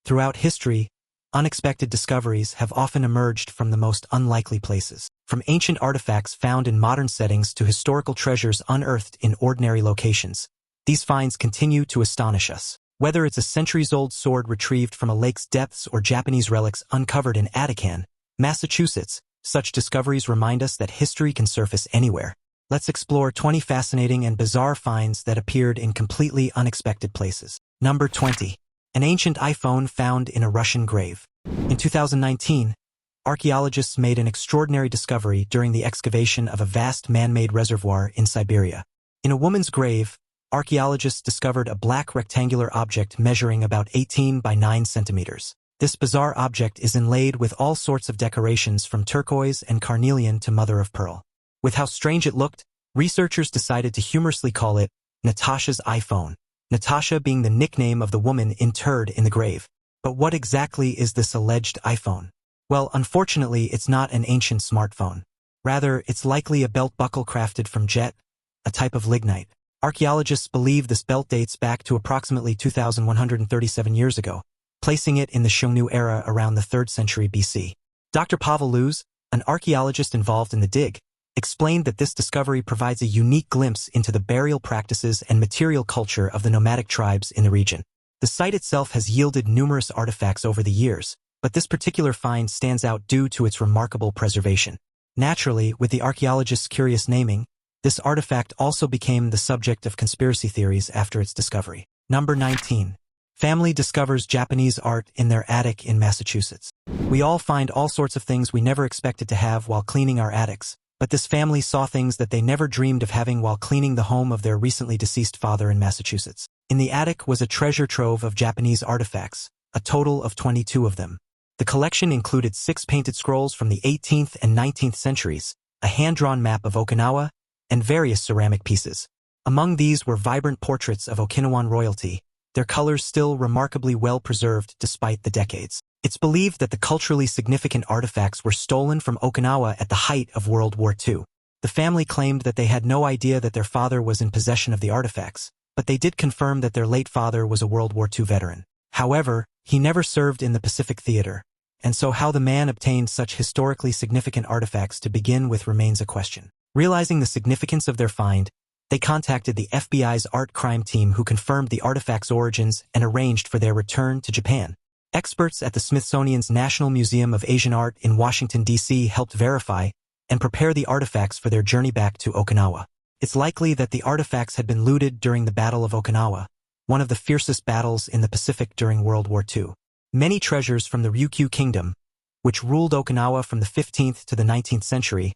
Throughout history, unexpected discoveries have often emerged from the most unlikely places. From ancient artifacts found in modern settings to historical treasures unearthed in ordinary locations, these finds continue to astonish us. Whether it's a centuries-old sword retrieved from a lake's depths or Japanese relics uncovered in Attican, Massachusetts, such discoveries remind us that history can surface anywhere. Let's explore 20 fascinating and bizarre finds that appeared in completely unexpected places. Number 20. An ancient iPhone found in a Russian grave. In 2019, archaeologists made an extraordinary discovery during the excavation of a vast man-made reservoir in Siberia. In a woman's grave, archaeologists discovered a black rectangular object measuring about 18 by 9 centimeters. This bizarre object is inlaid with all sorts of decorations from turquoise and carnelian to mother of pearl. With how strange it looked, researchers decided to humorously call it Natasha's iPhone, Natasha being the nickname of the woman interred in the grave. But what exactly is this alleged iPhone? Well, unfortunately, it's not an ancient smartphone. Rather, it's likely a belt buckle crafted from jet, a type of lignite. Archaeologists believe this belt dates back to approximately 2,137 years ago, placing it in the Xiongnu era around the 3rd century BC. Dr. Pavel Luz, an archaeologist involved in the dig, explained that this discovery provides a unique glimpse into the burial practices and material culture of the nomadic tribes in the region. The site itself has yielded numerous artifacts over the years, but this particular find stands out due to its remarkable preservation. Naturally, with the archaeologists' curious naming, this artifact also became the subject of conspiracy theories after its discovery. Number 19. Family discovers Japanese art in their attic in Massachusetts. We all find all sorts of things we never expected to have while cleaning our attics, but this family saw things that they never dreamed of having while cleaning the home of their recently deceased father in Massachusetts. In the attic was a treasure trove of Japanese artifacts, a total of 22 of them. The collection included 6 painted scrolls from the 18th and 19th centuries, a hand-drawn map of Okinawa, and various ceramic pieces. Among these were vibrant portraits of Okinawan royalty, their colors still remarkably well preserved despite the decades. It's believed that the culturally significant artifacts were stolen from Okinawa at the height of World War II. The family claimed that they had no idea that their father was in possession of the artifacts, but they did confirm that their late father was a World War II veteran. However, he never served in the Pacific Theater, and so how the man obtained such historically significant artifacts to begin with remains a question. Realizing the significance of their find, they contacted the FBI's art crime team, who confirmed the artifacts' origins and arranged for their return to Japan. Experts at the Smithsonian's National Museum of Asian Art in Washington, D.C. helped verify and prepare the artifacts for their journey back to Okinawa. It's likely that the artifacts had been looted during the Battle of Okinawa, one of the fiercest battles in the Pacific during World War II. Many treasures from the Ryukyu Kingdom, which ruled Okinawa from the 15th to the 19th century,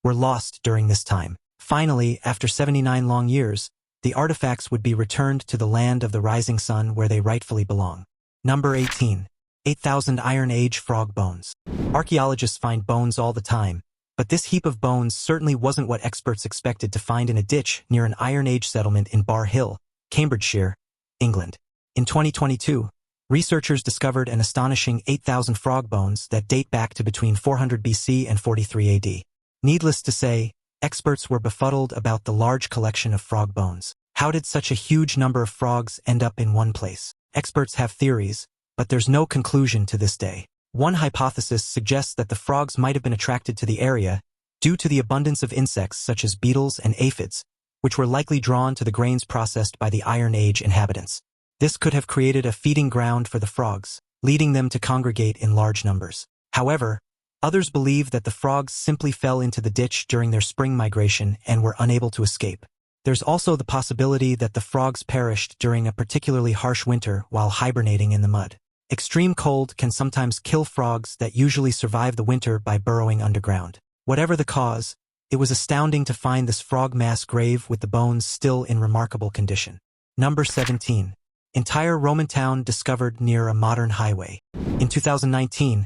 were lost during this time. Finally, after 79 long years, the artifacts would be returned to the land of the rising sun where they rightfully belong. Number 18. 8,000 Iron Age frog bones. Archaeologists find bones all the time, but this heap of bones certainly wasn't what experts expected to find in a ditch near an Iron Age settlement in Bar Hill, Cambridgeshire, England. In 2022, researchers discovered an astonishing 8,000 frog bones that date back to between 400 BC and 43 AD. Needless to say, experts were befuddled about the large collection of frog bones. How did such a huge number of frogs end up in one place? Experts have theories, but there's no conclusion to this day. One hypothesis suggests that the frogs might have been attracted to the area due to the abundance of insects such as beetles and aphids, which were likely drawn to the grains processed by the Iron Age inhabitants. This could have created a feeding ground for the frogs, leading them to congregate in large numbers. However, others believe that the frogs simply fell into the ditch during their spring migration and were unable to escape. There's also the possibility that the frogs perished during a particularly harsh winter while hibernating in the mud. Extreme cold can sometimes kill frogs that usually survive the winter by burrowing underground. Whatever the cause, it was astounding to find this frog mass grave with the bones still in remarkable condition. Number 17. Entire Roman town discovered near a modern highway. In 2019,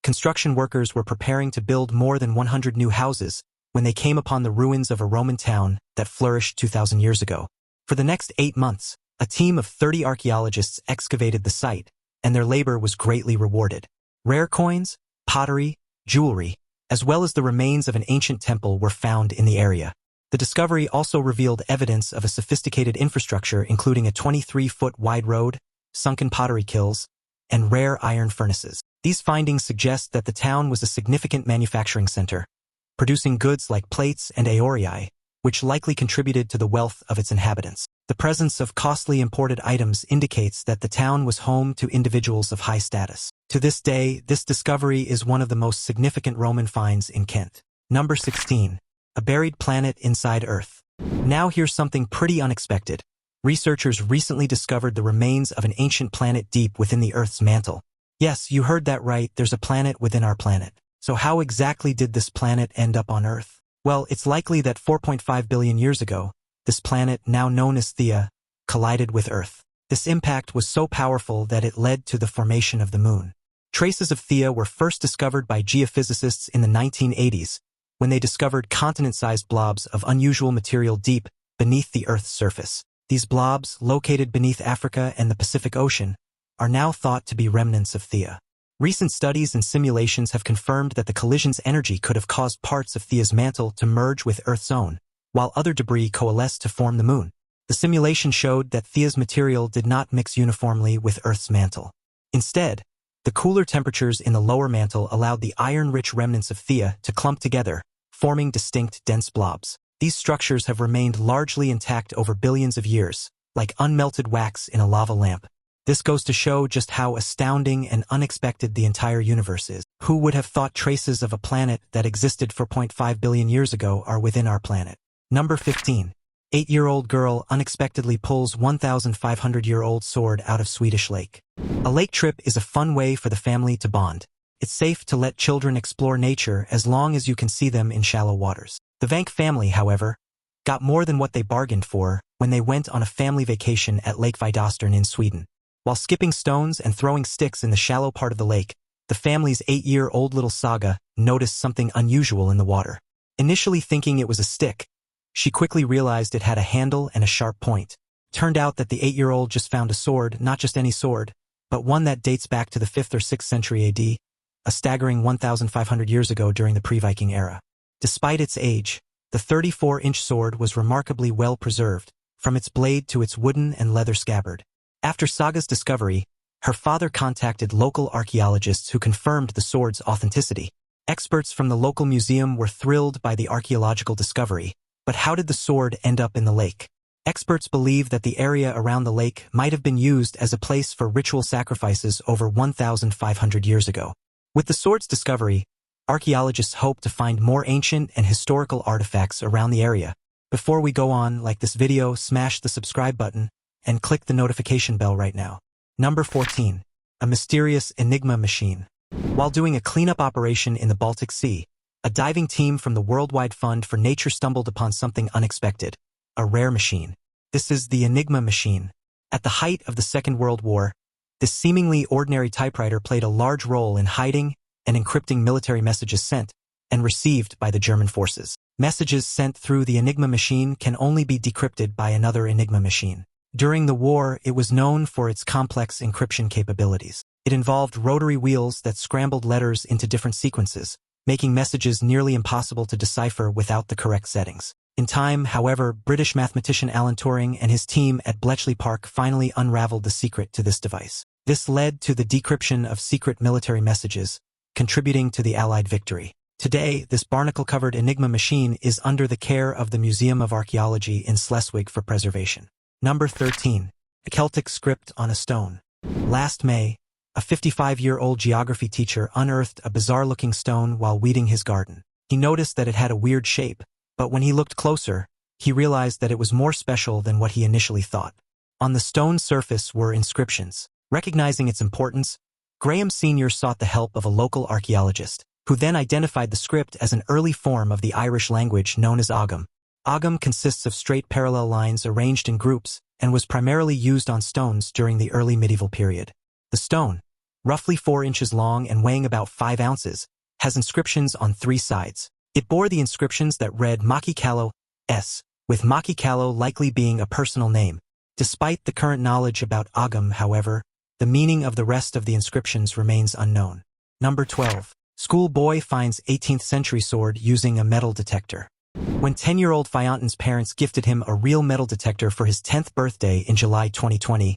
construction workers were preparing to build more than 100 new houses when they came upon the ruins of a Roman town that flourished 2,000 years ago. For the next 8 months, a team of 30 archaeologists excavated the site, and their labor was greatly rewarded. Rare coins, pottery, jewelry, as well as the remains of an ancient temple were found in the area. The discovery also revealed evidence of a sophisticated infrastructure, including a 23-foot wide road, sunken pottery kilns, and rare iron furnaces. These findings suggest that the town was a significant manufacturing center, producing goods like plates and aurei, which likely contributed to the wealth of its inhabitants. The presence of costly imported items indicates that the town was home to individuals of high status. To this day, this discovery is one of the most significant Roman finds in Kent. Number 16. A buried planet inside Earth. Now here's something pretty unexpected. Researchers recently discovered the remains of an ancient planet deep within the Earth's mantle. Yes, you heard that right, there's a planet within our planet. So how exactly did this planet end up on Earth? Well, it's likely that 4.5 billion years ago, this planet, now known as Theia, collided with Earth. This impact was so powerful that it led to the formation of the Moon. Traces of Theia were first discovered by geophysicists in the 1980s, when they discovered continent-sized blobs of unusual material deep beneath the Earth's surface. These blobs, located beneath Africa and the Pacific Ocean, are now thought to be remnants of Theia. Recent studies and simulations have confirmed that the collision's energy could have caused parts of Theia's mantle to merge with Earth's own, while other debris coalesced to form the Moon. The simulation showed that Theia's material did not mix uniformly with Earth's mantle. Instead, the cooler temperatures in the lower mantle allowed the iron-rich remnants of Theia to clump together, forming distinct, dense blobs. These structures have remained largely intact over billions of years, like unmelted wax in a lava lamp. This goes to show just how astounding and unexpected the entire universe is. Who would have thought traces of a planet that existed 4.5 billion years ago are within our planet? Number 15. 8-year-old girl unexpectedly pulls 1,500-year-old sword out of Swedish lake. A lake trip is a fun way for the family to bond. It's safe to let children explore nature as long as you can see them in shallow waters. The Vank family, however, got more than what they bargained for when they went on a family vacation at Lake Viaduct in Sweden. While skipping stones and throwing sticks in the shallow part of the lake, the family's 8-year-old little Saga noticed something unusual in the water. Initially thinking it was a stick, she quickly realized it had a handle and a sharp point. Turned out that the 8-year-old just found a sword, not just any sword, but one that dates back to the 5th or 6th century AD, a staggering 1,500 years ago during the pre-Viking era. Despite its age, the 34-inch sword was remarkably well preserved, from its blade to its wooden and leather scabbard. After Saga's discovery, her father contacted local archaeologists who confirmed the sword's authenticity. Experts from the local museum were thrilled by the archaeological discovery, but how did the sword end up in the lake? Experts believe that the area around the lake might have been used as a place for ritual sacrifices over 1,500 years ago. With the sword's discovery, archaeologists hope to find more ancient and historical artifacts around the area. Before we go on, like this video, smash the subscribe button, and click the notification bell right now. Number 14. A mysterious Enigma machine. While doing a cleanup operation in the Baltic Sea, a diving team from the Worldwide Fund for Nature stumbled upon something unexpected, a rare machine. This is the Enigma machine. At the height of the Second World War, this seemingly ordinary typewriter played a large role in hiding and encrypting military messages sent and received by the German forces. Messages sent through the Enigma machine can only be decrypted by another Enigma machine. During the war, it was known for its complex encryption capabilities. It involved rotary wheels that scrambled letters into different sequences, making messages nearly impossible to decipher without the correct settings. In time, however, British mathematician Alan Turing and his team at Bletchley Park finally unraveled the secret to this device. This led to the decryption of secret military messages, contributing to the Allied victory. Today, this barnacle-covered Enigma machine is under the care of the Museum of Archaeology in Schleswig for preservation. Number 13. A Celtic script on a stone. Last May, a 55-year-old geography teacher unearthed a bizarre-looking stone while weeding his garden. He noticed that it had a weird shape, but when he looked closer, he realized that it was more special than what he initially thought. On the stone's surface were inscriptions. Recognizing its importance, Graham Sr. sought the help of a local archaeologist, who then identified the script as an early form of the Irish language known as Ogham. Ogham consists of straight parallel lines arranged in groups and was primarily used on stones during the early medieval period. The stone, roughly 4 inches long and weighing about 5 ounces, has inscriptions on 3 sides. It bore the inscriptions that read Maki Callow S, with Maki Callow likely being a personal name. Despite the current knowledge about Ogham, however, the meaning of the rest of the inscriptions remains unknown. Number 12. Schoolboy finds 18th century sword using a metal detector. When 10-year-old Fionton's parents gifted him a real metal detector for his 10th birthday in July 2020,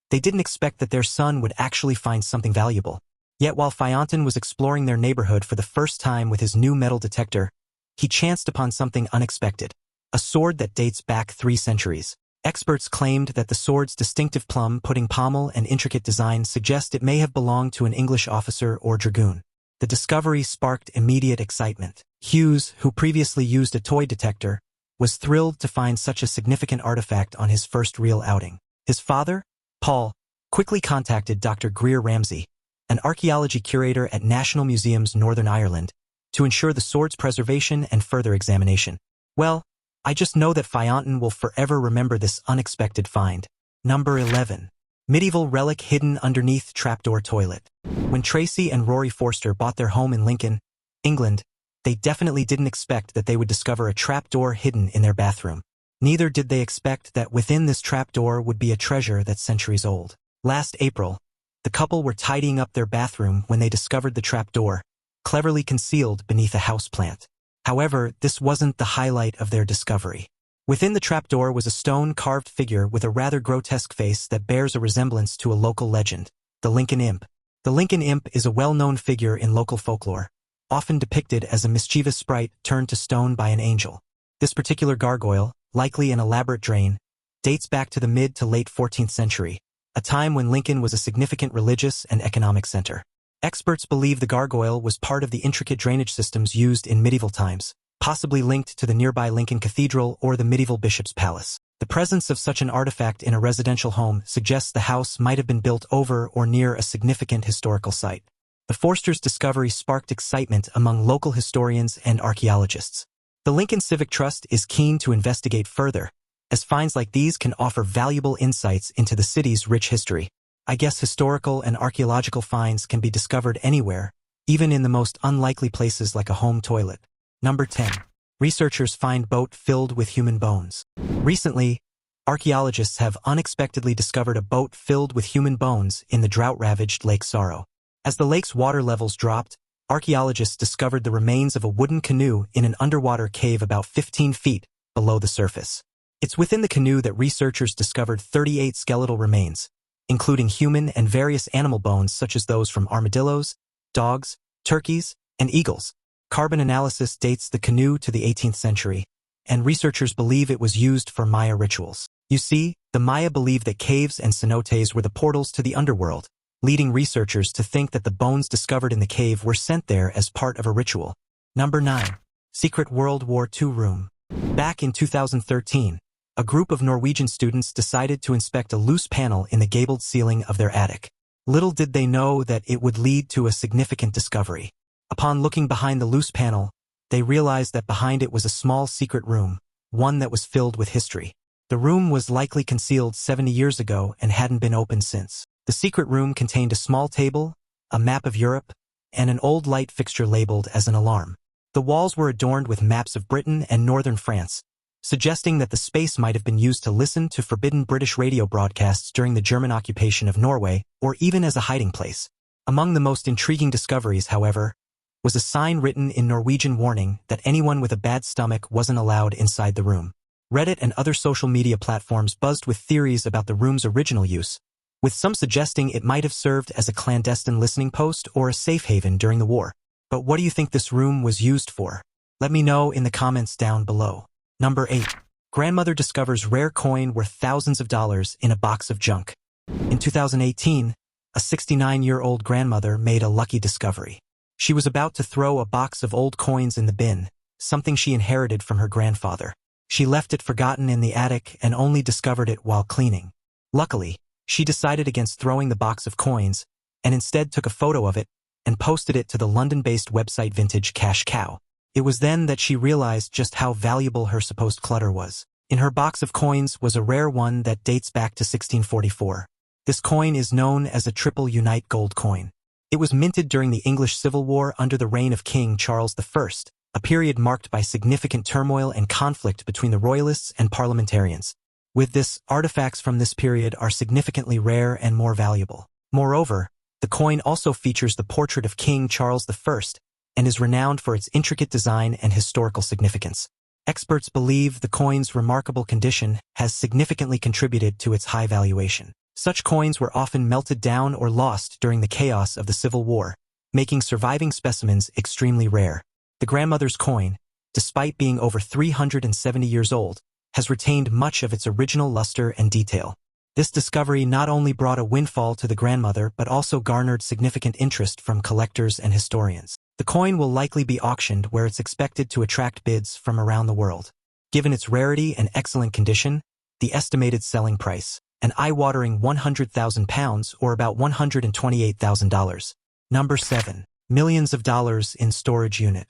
They didn't expect that their son would actually find something valuable. Yet while Fionton was exploring their neighborhood for the first time with his new metal detector, he chanced upon something unexpected. A sword that dates back 3 centuries. Experts claimed that the sword's distinctive plum-pudding pommel and intricate design suggest it may have belonged to an English officer or dragoon. The discovery sparked immediate excitement. Hughes, who previously used a toy detector, was thrilled to find such a significant artifact on his first real outing. His father, Paul, quickly contacted Dr. Greer Ramsay, an archaeology curator at National Museums Northern Ireland, to ensure the sword's preservation and further examination. Well, I just know that Fionton will forever remember this unexpected find. Number 11. Medieval relic hidden underneath trapdoor toilet. When Tracy and Rory Forster bought their home in Lincoln, England, they definitely didn't expect that they would discover a trapdoor hidden in their bathroom. Neither did they expect that within this trapdoor would be a treasure that's centuries old. Last April, the couple were tidying up their bathroom when they discovered the trapdoor, cleverly concealed beneath a houseplant. However, this wasn't the highlight of their discovery. Within the trapdoor was a stone-carved figure with a rather grotesque face that bears a resemblance to a local legend, the Lincoln Imp. The Lincoln Imp is a well-known figure in local folklore, often depicted as a mischievous sprite turned to stone by an angel. This particular gargoyle, likely an elaborate drain, dates back to the mid to late 14th century, a time when Lincoln was a significant religious and economic center. Experts believe the gargoyle was part of the intricate drainage systems used in medieval times, possibly linked to the nearby Lincoln Cathedral or the medieval bishop's palace. The presence of such an artifact in a residential home suggests the house might have been built over or near a significant historical site. The Forsters' discovery sparked excitement among local historians and archaeologists. The Lincoln Civic Trust is keen to investigate further, as finds like these can offer valuable insights into the city's rich history. I guess historical and archaeological finds can be discovered anywhere, even in the most unlikely places like a home toilet. Number 10. Researchers find boat filled with human bones. Recently, archaeologists have unexpectedly discovered a boat filled with human bones in the drought-ravaged Lake Sorrow. As the lake's water levels dropped, archaeologists discovered the remains of a wooden canoe in an underwater cave about 15 feet below the surface. It's within the canoe that researchers discovered 38 skeletal remains, including human and various animal bones such as those from armadillos, dogs, turkeys, and eagles. Carbon analysis dates the canoe to the 18th century, and researchers believe it was used for Maya rituals. You see, the Maya believed that caves and cenotes were the portals to the underworld, leading researchers to think that the bones discovered in the cave were sent there as part of a ritual. Number 9. Secret World War II room. Back in 2013, a group of Norwegian students decided to inspect a loose panel in the gabled ceiling of their attic. Little did they know that it would lead to a significant discovery. Upon looking behind the loose panel, they realized that behind it was a small secret room, one that was filled with history. The room was likely concealed 70 years ago and hadn't been opened since. The secret room contained a small table, a map of Europe, and an old light fixture labeled as an alarm. The walls were adorned with maps of Britain and northern France, suggesting that the space might have been used to listen to forbidden British radio broadcasts during the German occupation of Norway, or even as a hiding place. Among the most intriguing discoveries, however, was a sign written in Norwegian warning that anyone with a bad stomach wasn't allowed inside the room. Reddit and other social media platforms buzzed with theories about the room's original use, with some suggesting it might have served as a clandestine listening post or a safe haven during the war. But what do you think this room was used for? Let me know in the comments down below. Number 8. Grandmother discovers rare coin worth thousands of dollars in a box of junk. In 2018, a 69-year-old grandmother made a lucky discovery. She was about to throw a box of old coins in the bin, something she inherited from her grandfather. She left it forgotten in the attic and only discovered it while cleaning. Luckily, she decided against throwing the box of coins, and instead took a photo of it and posted it to the London-based website Vintage Cash Cow. It was then that she realized just how valuable her supposed clutter was. In her box of coins was a rare one that dates back to 1644. This coin is known as a triple unite gold coin. It was minted during the English Civil War under the reign of King Charles I, a period marked by significant turmoil and conflict between the royalists and parliamentarians. With this, artifacts from this period are significantly rare and more valuable. Moreover, the coin also features the portrait of King Charles I and is renowned for its intricate design and historical significance. Experts believe the coin's remarkable condition has significantly contributed to its high valuation. Such coins were often melted down or lost during the chaos of the Civil War, making surviving specimens extremely rare. The grandmother's coin, despite being over 370 years old, has retained much of its original luster and detail. This discovery not only brought a windfall to the grandmother but also garnered significant interest from collectors and historians. The coin will likely be auctioned where it's expected to attract bids from around the world. Given its rarity and excellent condition, the estimated selling price, an eye-watering £100,000 or about $128,000. Number 7. Millions of dollars in storage unit.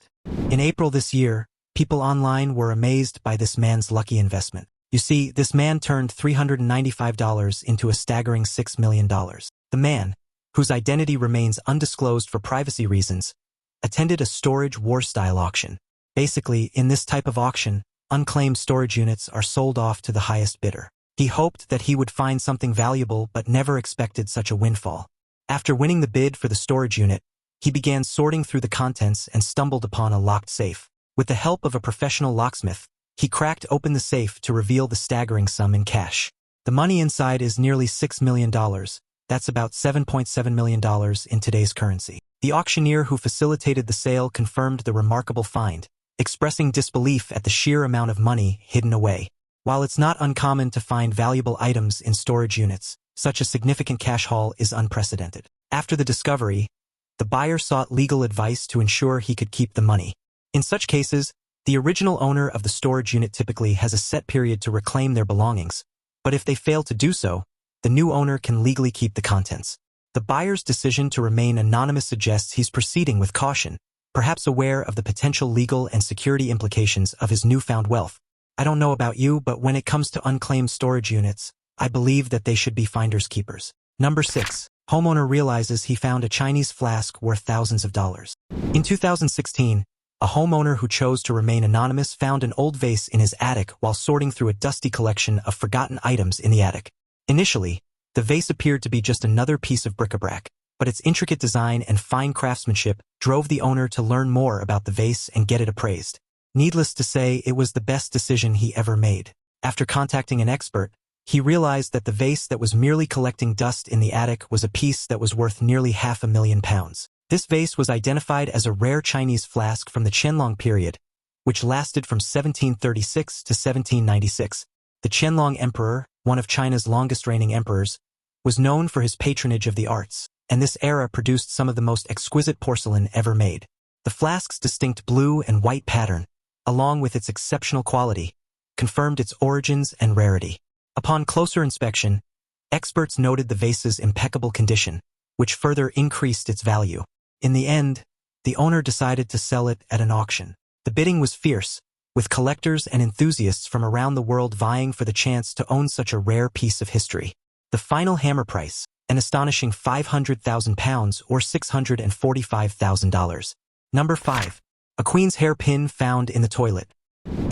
In April this year, people online were amazed by this man's lucky investment. You see, this man turned $395 into a staggering $6 million. The man, whose identity remains undisclosed for privacy reasons, attended a storage war-style auction. Basically, in this type of auction, unclaimed storage units are sold off to the highest bidder. He hoped that he would find something valuable but never expected such a windfall. After winning the bid for the storage unit, he began sorting through the contents and stumbled upon a locked safe. With the help of a professional locksmith, he cracked open the safe to reveal the staggering sum in cash. The money inside is nearly $6 million. That's about $7.7 million in today's currency. The auctioneer who facilitated the sale confirmed the remarkable find, expressing disbelief at the sheer amount of money hidden away. While it's not uncommon to find valuable items in storage units, such a significant cash haul is unprecedented. After the discovery, the buyer sought legal advice to ensure he could keep the money. In such cases, the original owner of the storage unit typically has a set period to reclaim their belongings, but if they fail to do so, the new owner can legally keep the contents. The buyer's decision to remain anonymous suggests he's proceeding with caution, perhaps aware of the potential legal and security implications of his newfound wealth. I don't know about you, but when it comes to unclaimed storage units, I believe that they should be finders keepers. Number 6. Homeowner realizes he found a Chinese flask worth thousands of dollars. In 2016, a homeowner who chose to remain anonymous found an old vase in his attic while sorting through a dusty collection of forgotten items in the attic. Initially, the vase appeared to be just another piece of bric-a-brac, but its intricate design and fine craftsmanship drove the owner to learn more about the vase and get it appraised. Needless to say, it was the best decision he ever made. After contacting an expert, he realized that the vase that was merely collecting dust in the attic was a piece that was worth nearly £500,000. This vase was identified as a rare Chinese flask from the Qianlong period, which lasted from 1736 to 1796. The Qianlong Emperor, one of China's longest-reigning emperors, was known for his patronage of the arts, and this era produced some of the most exquisite porcelain ever made. The flask's distinct blue and white pattern, along with its exceptional quality, confirmed its origins and rarity. Upon closer inspection, experts noted the vase's impeccable condition, which further increased its value. In the end, the owner decided to sell it at an auction. The bidding was fierce, with collectors and enthusiasts from around the world vying for the chance to own such a rare piece of history. The final hammer price, an astonishing £500,000 or $645,000. Number 5. A queen's hairpin found in the toilet.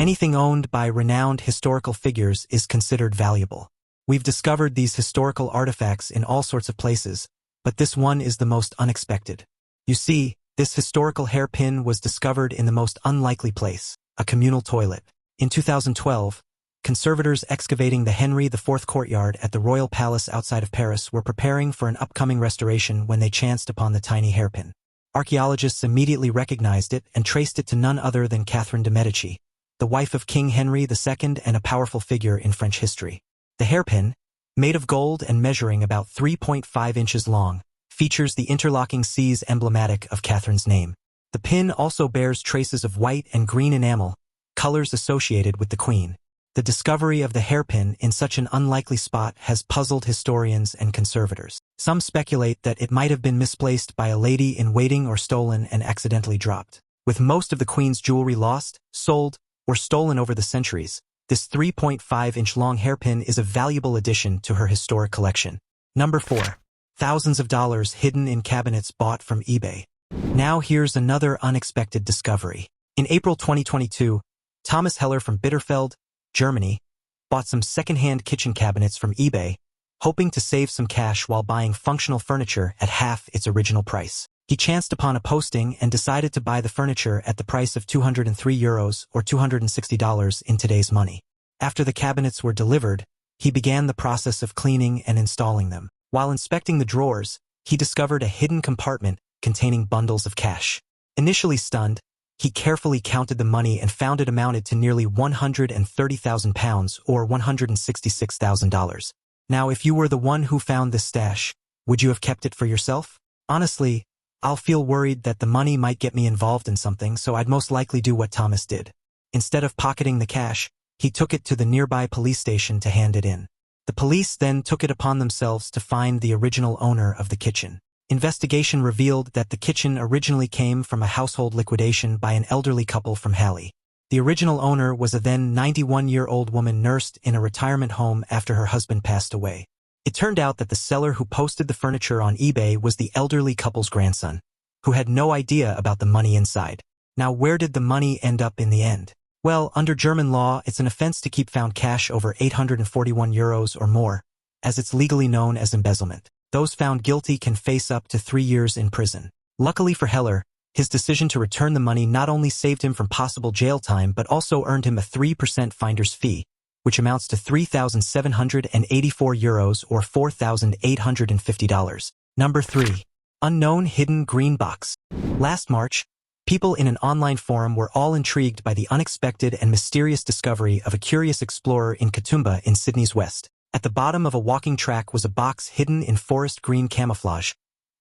Anything owned by renowned historical figures is considered valuable. We've discovered these historical artifacts in all sorts of places, but this one is the most unexpected. You see, this historical hairpin was discovered in the most unlikely place, a communal toilet. In 2012, conservators excavating the Henry IV courtyard at the Royal Palace outside of Paris were preparing for an upcoming restoration when they chanced upon the tiny hairpin. Archaeologists immediately recognized it and traced it to none other than Catherine de' Medici, the wife of King Henry II and a powerful figure in French history. The hairpin, made of gold and measuring about 3.5 inches long, features the interlocking C's emblematic of Catherine's name. The pin also bears traces of white and green enamel, colors associated with the Queen. The discovery of the hairpin in such an unlikely spot has puzzled historians and conservators. Some speculate that it might have been misplaced by a lady-in-waiting or stolen and accidentally dropped. With most of the Queen's jewelry lost, sold, or stolen over the centuries, this 3.5-inch long hairpin is a valuable addition to her historic collection. Number 4. Thousands of dollars hidden in cabinets bought from eBay. Now here's another unexpected discovery. In April 2022, Thomas Heller from Bitterfeld, Germany, bought some second-hand kitchen cabinets from eBay, hoping to save some cash while buying functional furniture at half its original price. He chanced upon a posting and decided to buy the furniture at the price of €203 or $260 in today's money. After the cabinets were delivered, he began the process of cleaning and installing them. While inspecting the drawers, he discovered a hidden compartment containing bundles of cash. Initially stunned, he carefully counted the money and found it amounted to nearly £130,000 or $166,000. Now, if you were the one who found this stash, would you have kept it for yourself? Honestly, I'll feel worried that the money might get me involved in something, so I'd most likely do what Thomas did. Instead of pocketing the cash, he took it to the nearby police station to hand it in. The police then took it upon themselves to find the original owner of the kitchen. Investigation revealed that the kitchen originally came from a household liquidation by an elderly couple from Halle. The original owner was a then 91-year-old woman nursed in a retirement home after her husband passed away. It turned out that the seller who posted the furniture on eBay was the elderly couple's grandson, who had no idea about the money inside. Now, where did the money end up in the end? Well, under German law, it's an offense to keep found cash over €841 or more, as it's legally known as embezzlement. Those found guilty can face up to 3 years in prison. Luckily for Heller, his decision to return the money not only saved him from possible jail time but also earned him a 3% finder's fee, which amounts to €3,784 or $4,850. Number 3. Unknown Hidden Green Box. Last March, people in an online forum were all intrigued by the unexpected and mysterious discovery of a curious explorer in Katoomba in Sydney's west. At the bottom of a walking track was a box hidden in forest green camouflage,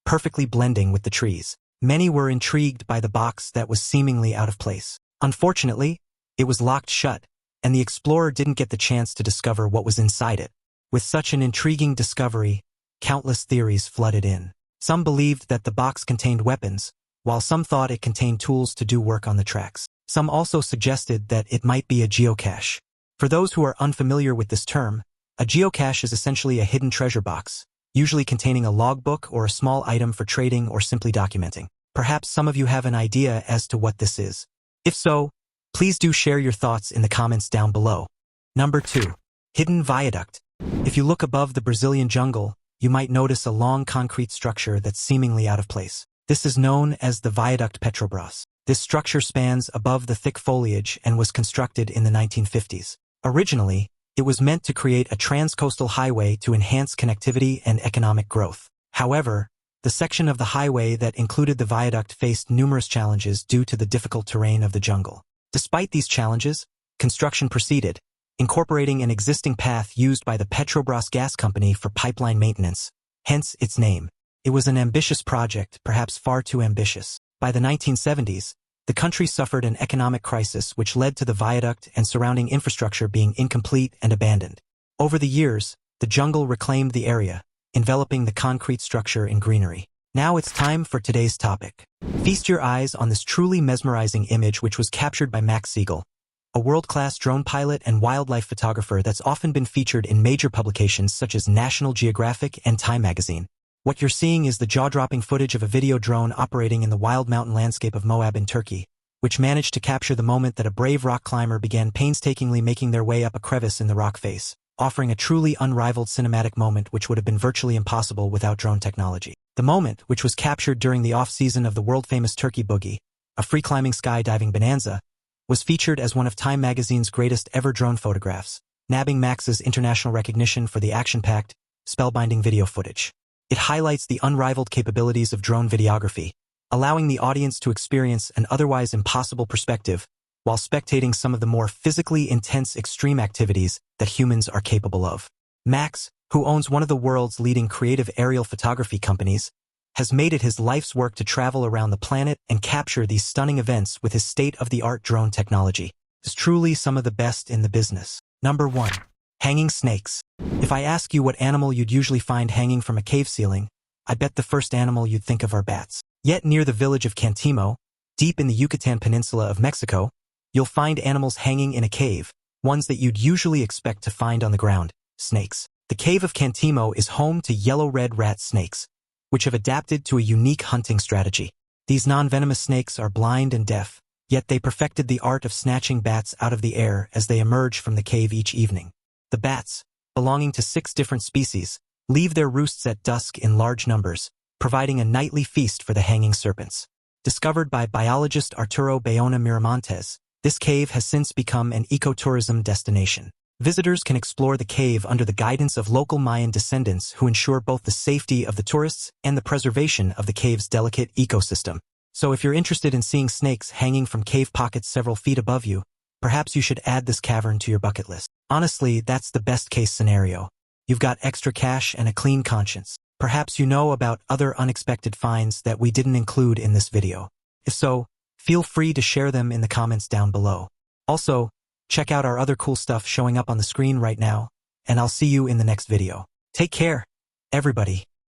perfectly blending with the trees. Many were intrigued by the box that was seemingly out of place. Unfortunately, it was locked shut, and the explorer didn't get the chance to discover what was inside it. With such an intriguing discovery, countless theories flooded in. Some believed that the box contained weapons, while some thought it contained tools to do work on the tracks. Some also suggested that it might be a geocache. For those who are unfamiliar with this term, a geocache is essentially a hidden treasure box, usually containing a logbook or a small item for trading or simply documenting. Perhaps some of you have an idea as to what this is. If so, please do share your thoughts in the comments down below. Number 2. Hidden Viaduct. If you look above the Brazilian jungle, you might notice a long concrete structure that's seemingly out of place. This is known as the Viaduct Petrobras. This structure spans above the thick foliage and was constructed in the 1950s. Originally, it was meant to create a transcoastal highway to enhance connectivity and economic growth. However, the section of the highway that included the viaduct faced numerous challenges due to the difficult terrain of the jungle. Despite these challenges, construction proceeded, incorporating an existing path used by the Petrobras gas company for pipeline maintenance, hence its name. It was an ambitious project, perhaps far too ambitious. By the 1970s, the country suffered an economic crisis which led to the viaduct and surrounding infrastructure being incomplete and abandoned. Over the years, the jungle reclaimed the area, enveloping the concrete structure in greenery. Now it's time for today's topic. Feast your eyes on this truly mesmerizing image which was captured by Max Siegel, a world-class drone pilot and wildlife photographer that's often been featured in major publications such as National Geographic and Time magazine. What you're seeing is the jaw-dropping footage of a video drone operating in the wild mountain landscape of Moab in Turkey, which managed to capture the moment that a brave rock climber began painstakingly making their way up a crevice in the rock face, offering a truly unrivaled cinematic moment which would have been virtually impossible without drone technology. The moment, which was captured during the off-season of the world-famous Turkey Boogie, a free-climbing skydiving bonanza, was featured as one of Time magazine's greatest ever drone photographs, nabbing Max's international recognition for the action-packed, spellbinding video footage. It highlights the unrivaled capabilities of drone videography, allowing the audience to experience an otherwise impossible perspective while spectating some of the more physically intense extreme activities that humans are capable of. Max, who owns one of the world's leading creative aerial photography companies, has made it his life's work to travel around the planet and capture these stunning events with his state-of-the-art drone technology. It's truly some of the best in the business. Number 1. Hanging snakes. If I ask you what animal you'd usually find hanging from a cave ceiling, I bet the first animal you'd think of are bats. Yet near the village of Cantimo, deep in the Yucatan Peninsula of Mexico, you'll find animals hanging in a cave, ones that you'd usually expect to find on the ground, snakes. The cave of Cantimo is home to yellow-red rat snakes, which have adapted to a unique hunting strategy. These non-venomous snakes are blind and deaf, yet they perfected the art of snatching bats out of the air as they emerge from the cave each evening. The bats, belonging to 6 different species, leave their roosts at dusk in large numbers, providing a nightly feast for the hanging serpents. Discovered by biologist Arturo Bayona Miramontes, this cave has since become an ecotourism destination. Visitors can explore the cave under the guidance of local Mayan descendants who ensure both the safety of the tourists and the preservation of the cave's delicate ecosystem. So if you're interested in seeing snakes hanging from cave pockets several feet above you, perhaps you should add this cavern to your bucket list. Honestly, that's the best case scenario. You've got extra cash and a clean conscience. Perhaps you know about other unexpected finds that we didn't include in this video. If so, feel free to share them in the comments down below. Also, check out our other cool stuff showing up on the screen right now, and I'll see you in the next video. Take care, everybody.